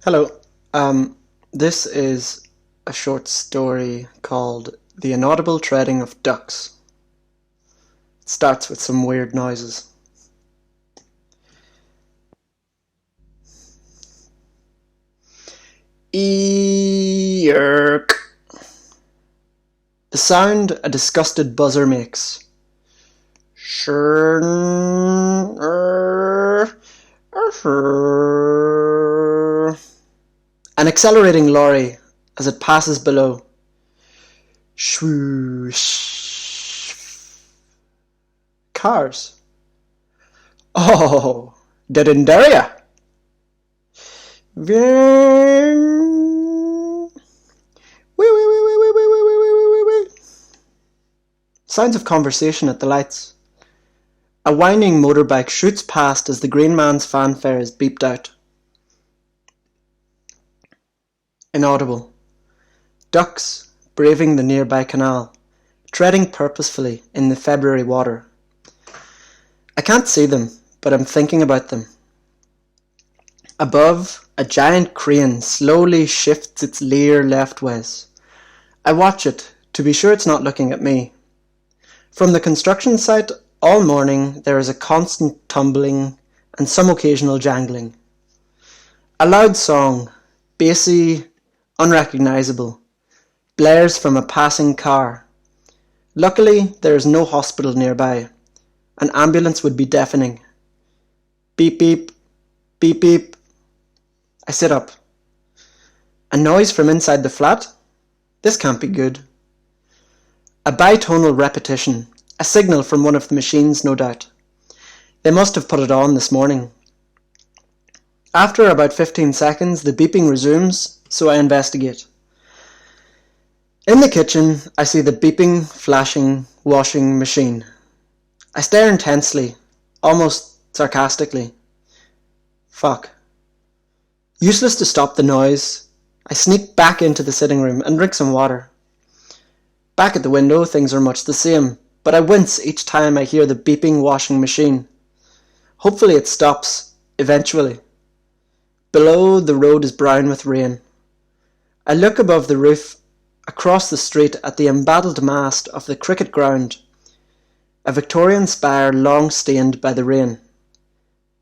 Hello. This is a short story called The Inaudible Treading of Ducks. It starts with some weird noises. Eerk. The sound a disgusted buzzer makes. An accelerating lorry as it passes below. Swoosh. Cars. Oh, didn't dare ya. Sounds of conversation at the lights. A whining motorbike shoots past as the green man's fanfare is beeped out. Inaudible. Ducks braving the nearby canal, treading purposefully in the February water. I can't see them, but I'm thinking about them. Above, a giant crane slowly shifts its leer leftways. I watch it to be sure it's not looking at me. From the construction site, all morning there is a constant tumbling and some occasional jangling. A loud song, bassy, unrecognisable, blares from a passing car. Luckily, there is no hospital nearby. An ambulance would be deafening. Beep beep, beep beep. I sit up. A noise from inside the flat? This can't be good. A bitonal repetition, a signal from one of the machines, no doubt. They must have put it on this morning. After about 15 seconds, the beeping resumes, so I investigate. In the kitchen, I see the beeping, flashing, washing machine. I stare intensely, almost sarcastically. Fuck. Useless to stop the noise, I sneak back into the sitting room and drink some water. Back at the window, things are much the same, but I wince each time I hear the beeping washing machine. Hopefully it stops, eventually. Below, the road is brown with rain. I look above the roof, across the street at the embattled mast of the cricket ground, a Victorian spire long stained by the rain.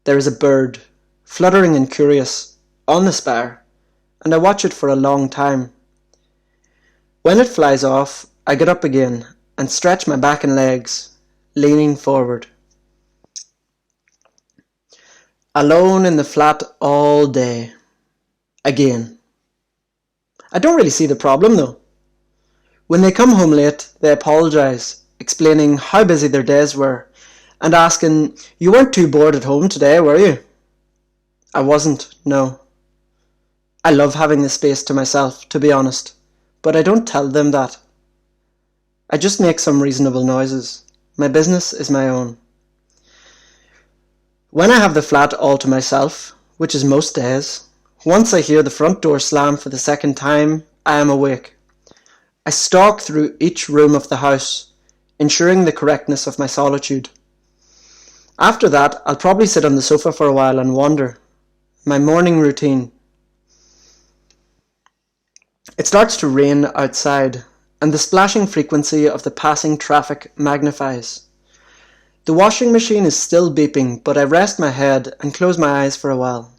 There is a bird, fluttering and curious, on the spire, and I watch it for a long time. When it flies off, I get up again and stretch my back and legs, leaning forward. Alone in the flat all day. Again. I don't really see the problem though. When they come home late, they apologise, explaining how busy their days were, and asking, "You weren't too bored at home today, were you?" I wasn't, no. I love having the space to myself, to be honest, but I don't tell them that. I just make some reasonable noises. My business is my own. When I have the flat all to myself, which is most days, once I hear the front door slam for the second time, I am awake. I stalk through each room of the house, ensuring the correctness of my solitude. After that, I'll probably sit on the sofa for a while and wander. My morning routine. It starts to rain outside, and the splashing frequency of the passing traffic magnifies. The washing machine is still beeping, but I rest my head and close my eyes for a while.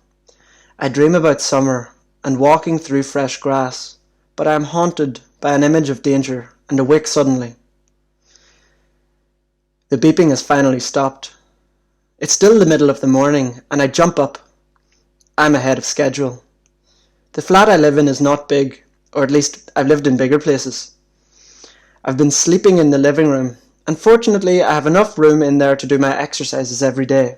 I dream about summer and walking through fresh grass, but I am haunted by an image of danger and awake suddenly. The beeping has finally stopped. It's still the middle of the morning, and I jump up. I'm ahead of schedule. The flat I live in is not big, or at least I've lived in bigger places. I've been sleeping in the living room, and fortunately I have enough room in there to do my exercises every day.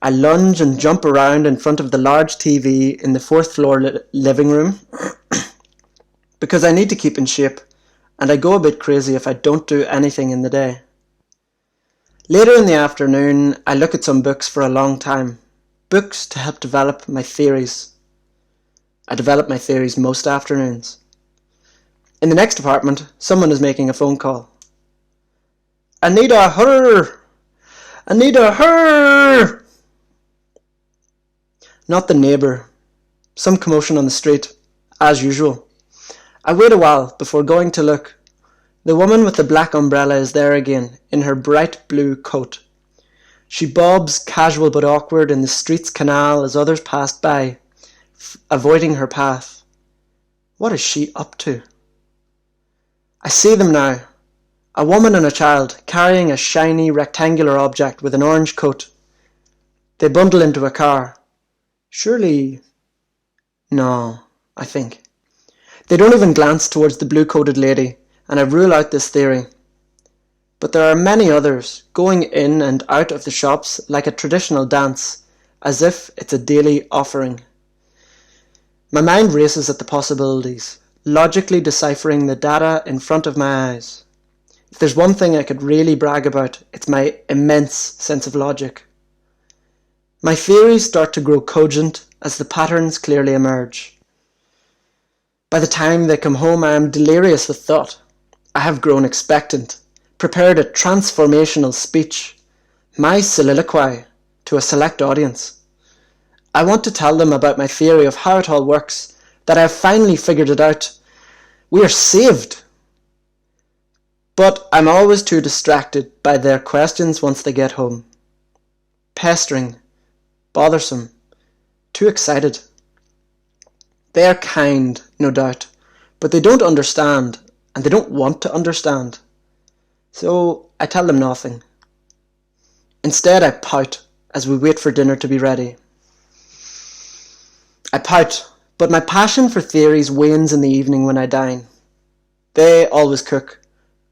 I lunge and jump around in front of the large TV in the fourth floor living room because I need to keep in shape, and I go a bit crazy if I don't do anything in the day. Later in the afternoon, I look at some books for a long time, books to help develop my theories. I develop my theories most afternoons. In the next apartment, someone is making a phone call. "Anita, her! Anita, her!" Not the neighbour. Some commotion on the street, as usual. I wait a while before going to look. The woman with the black umbrella is there again, in her bright blue coat. She bobs, casual but awkward, in the street's canal as others passed by, avoiding her path. What is she up to? I see them now. A woman and a child, carrying a shiny, rectangular object with an orange coat. They bundle into a car. Surely... No, I think. They don't even glance towards the blue-coated lady, and I rule out this theory. But there are many others, going in and out of the shops like a traditional dance, as if it's a daily offering. My mind races at the possibilities, logically deciphering the data in front of my eyes. If there's one thing I could really brag about, it's my immense sense of logic. My theories start to grow cogent as the patterns clearly emerge. By the time they come home, I am delirious with thought. I have grown expectant, prepared a transformational speech, my soliloquy, to a select audience. I want to tell them about my theory of how it all works, that I have finally figured it out. We are saved. But I'm always too distracted by their questions once they get home. Pestering, bothersome, too excited. They are kind, no doubt, but they don't understand, and they don't want to understand. So I tell them nothing. Instead, I pout as we wait for dinner to be ready. I pout, but my passion for theories wanes in the evening when I dine. They always cook,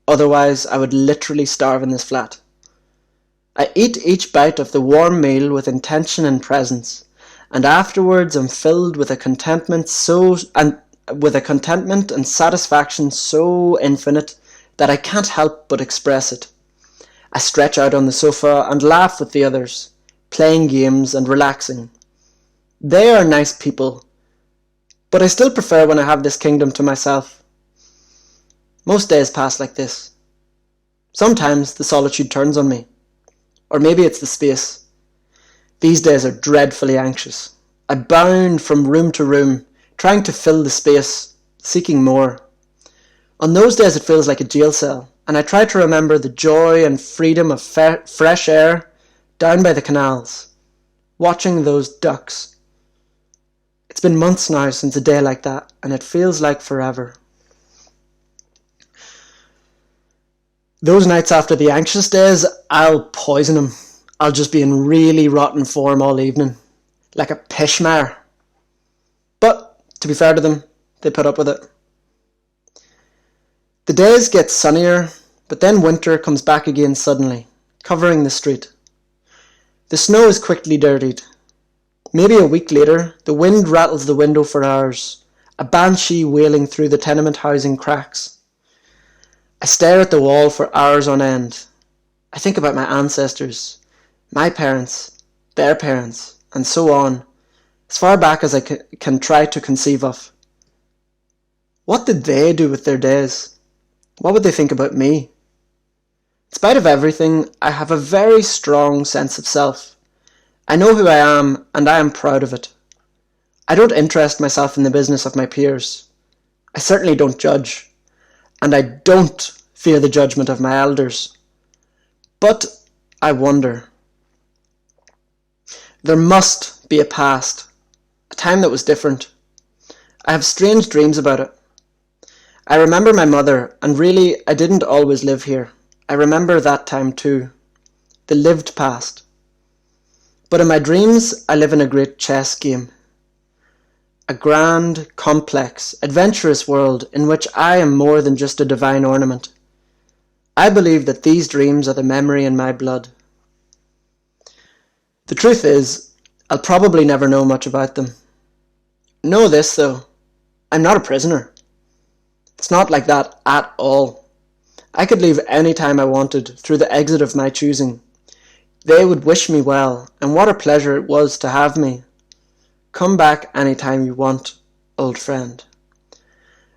otherwise I would literally starve in this flat. I eat each bite of the warm meal with intention and presence, and afterwards am filled with a contentment and satisfaction so infinite that I can't help but express it. I stretch out on the sofa and laugh with the others, playing games and relaxing. They are nice people, but I still prefer when I have this kingdom to myself. Most days pass like this. Sometimes the solitude turns on me. Or maybe it's the space. These days are dreadfully anxious. I bound from room to room, trying to fill the space, seeking more. On those days it feels like a jail cell, and I try to remember the joy and freedom of fresh air down by the canals, watching those ducks. It's been months now since a day like that, and it feels like forever. Those nights after the anxious days, I'll poison them. I'll just be in really rotten form all evening, like a pishmar. But, to be fair to them, they put up with it. The days get sunnier, but then winter comes back again suddenly, covering the street. The snow is quickly dirtied. Maybe a week later, the wind rattles the window for hours, a banshee wailing through the tenement housing cracks. I stare at the wall for hours on end. I think about my ancestors, my parents, their parents, and so on, as far back as I can try to conceive of. What did they do with their days? What would they think about me? In spite of everything, I have a very strong sense of self. I know who I am, and I am proud of it. I don't interest myself in the business of my peers. I certainly don't judge. And I don't fear the judgment of my elders. But I wonder. There must be a past, a time that was different. I have strange dreams about it. I remember my mother, and really I didn't always live here. I remember that time too, the lived past. But in my dreams, I live in a great chess game. A grand, complex, adventurous world in which I am more than just a divine ornament. I believe that these dreams are the memory in my blood. The truth is, I'll probably never know much about them. Know this, though. I'm not a prisoner. It's not like that at all. I could leave any time I wanted through the exit of my choosing. They would wish me well, and what a pleasure it was to have me. Come back any time you want, old friend.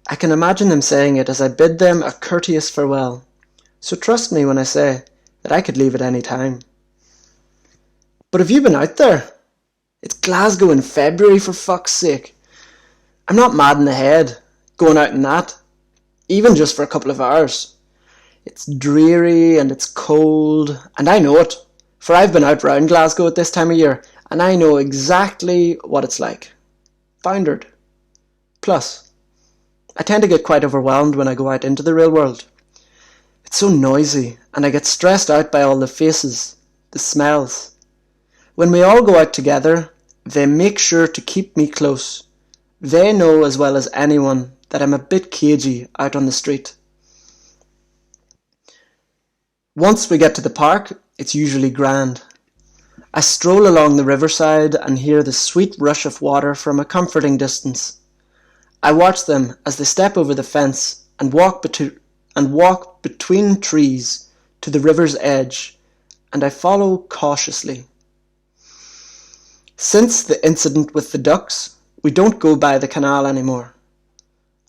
I can imagine them saying it as I bid them a courteous farewell, so trust me when I say that I could leave at any time. But have you been out there? It's Glasgow in February, for fuck's sake. I'm not mad in the head, going out in that, even just for a couple of hours. It's dreary and it's cold, and I know it, for I've been out round Glasgow at this time of year, and I know exactly what it's like. Foundered. Plus, I tend to get quite overwhelmed when I go out into the real world. It's so noisy, and I get stressed out by all the faces, the smells. When we all go out together, they make sure to keep me close. They know as well as anyone that I'm a bit cagey out on the street. Once we get to the park, it's usually grand. I stroll along the riverside and hear the sweet rush of water from a comforting distance. I watch them as they step over the fence and walk between trees to the river's edge, and I follow cautiously. Since the incident with the ducks, we don't go by the canal anymore.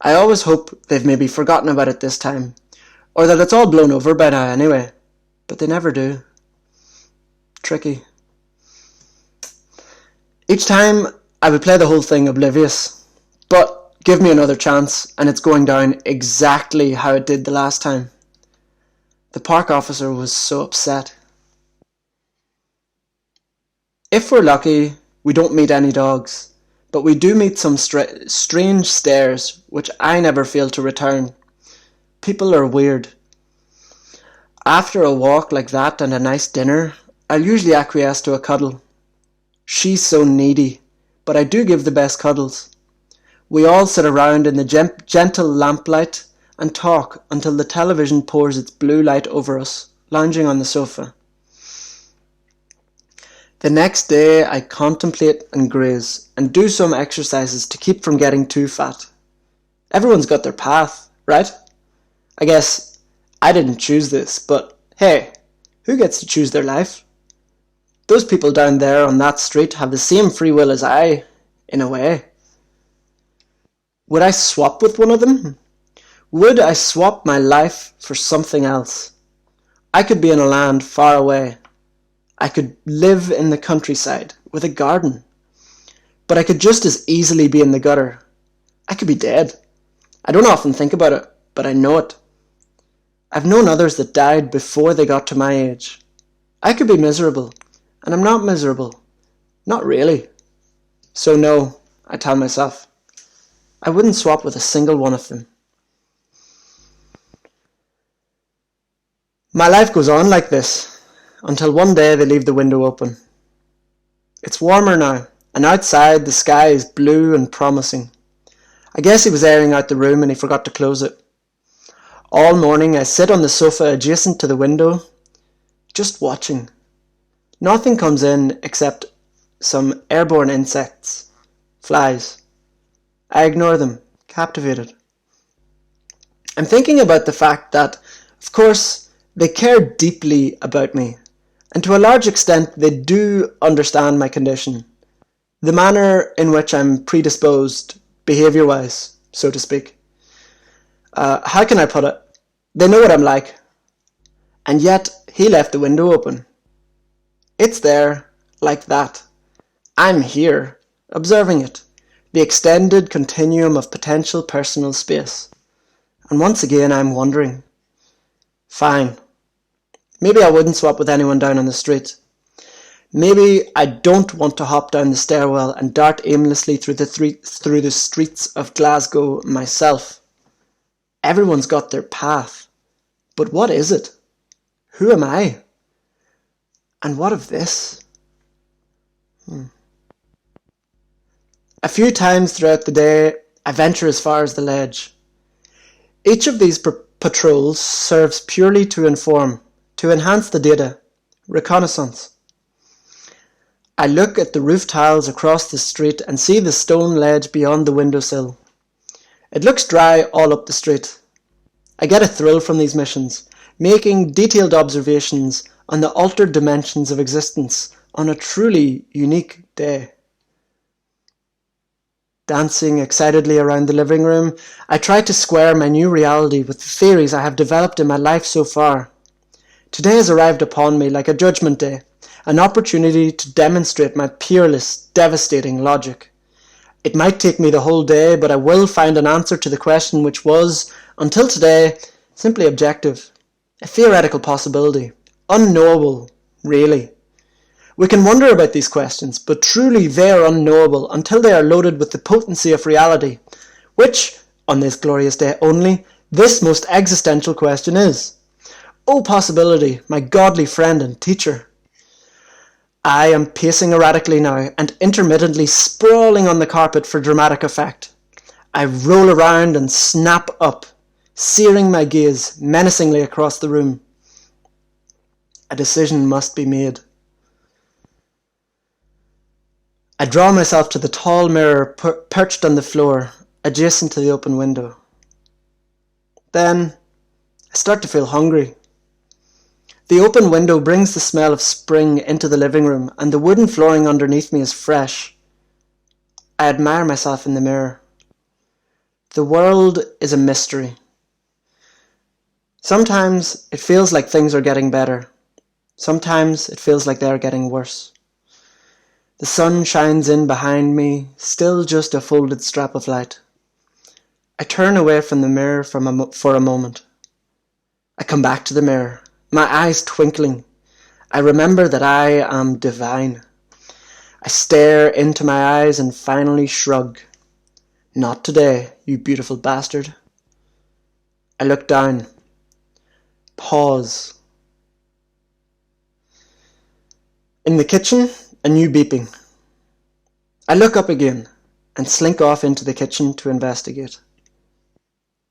I always hope they've maybe forgotten about it this time, or that it's all blown over by now anyway, but they never do. Tricky. Each time I would play the whole thing oblivious, but give me another chance and it's going down exactly how it did the last time. The park officer was so upset. If we're lucky, we don't meet any dogs, but we do meet some strange stares which I never fail to return. People are weird. After a walk like that and a nice dinner, I'll usually acquiesce to a cuddle. She's so needy, but I do give the best cuddles. We all sit around in the gentle lamplight and talk until the television pours its blue light over us, lounging on the sofa. The next day I contemplate and graze and do some exercises to keep from getting too fat. Everyone's got their path, right? I guess I didn't choose this, but hey, who gets to choose their life? Those people down there on that street have the same free will as I, in a way. Would I swap with one of them? Would I swap my life for something else? I could be in a land far away. I could live in the countryside with a garden. But I could just as easily be in the gutter. I could be dead. I don't often think about it, but I know it. I've known others that died before they got to my age. I could be miserable, and I'm not miserable. Not really. So no, I tell myself. I wouldn't swap with a single one of them. My life goes on like this, until one day they leave the window open. It's warmer now, and outside the sky is blue and promising. I guess he was airing out the room and he forgot to close it. All morning I sit on the sofa adjacent to the window, just watching. Nothing comes in except some airborne insects, flies. I ignore them, captivated. I'm thinking about the fact that, of course, they care deeply about me, and to a large extent they do understand my condition, the manner in which I'm predisposed, behaviour-wise, so to speak. How can I put it? They know what I'm like, and yet he left the window open. It's there, like that. I'm here, observing it, the extended continuum of potential personal space. And once again I'm wondering. Fine. Maybe I wouldn't swap with anyone down on the street. Maybe I don't want to hop down the stairwell and dart aimlessly through the streets of Glasgow myself. Everyone's got their path. But what is it? Who am I? And what of this? A few times throughout the day, I venture as far as the ledge. Each of these patrols serves purely to inform, to enhance the data, reconnaissance. I look at the roof tiles across the street and see the stone ledge beyond the windowsill. It looks dry all up the street. I get a thrill from these missions, making detailed observations on the altered dimensions of existence on a truly unique day. Dancing excitedly around the living room, I try to square my new reality with the theories I have developed in my life so far. Today has arrived upon me like a judgment day, an opportunity to demonstrate my peerless, devastating logic. It might take me the whole day, but I will find an answer to the question which was, until today, simply objective. A theoretical possibility. Unknowable, really. We can wonder about these questions, but truly they are unknowable until they are loaded with the potency of reality, which, on this glorious day only, this most existential question is. O possibility, my godly friend and teacher! I am pacing erratically now, and intermittently sprawling on the carpet for dramatic effect. I roll around and snap up, searing my gaze menacingly across the room. A decision must be made. I draw myself to the tall mirror perched on the floor, adjacent to the open window. Then, I start to feel hungry. The open window brings the smell of spring into the living room, and the wooden flooring underneath me is fresh. I admire myself in the mirror. The world is a mystery. Sometimes it feels like things are getting better. Sometimes it feels like they are getting worse. The sun shines in behind me, still just a folded strap of light. I turn away from the mirror for a moment. I come back to the mirror, my eyes twinkling. I remember that I am divine. I stare into my eyes and finally shrug. Not today, you beautiful bastard. I look down. Pause. In the kitchen, a new beeping. I look up again and slink off into the kitchen to investigate.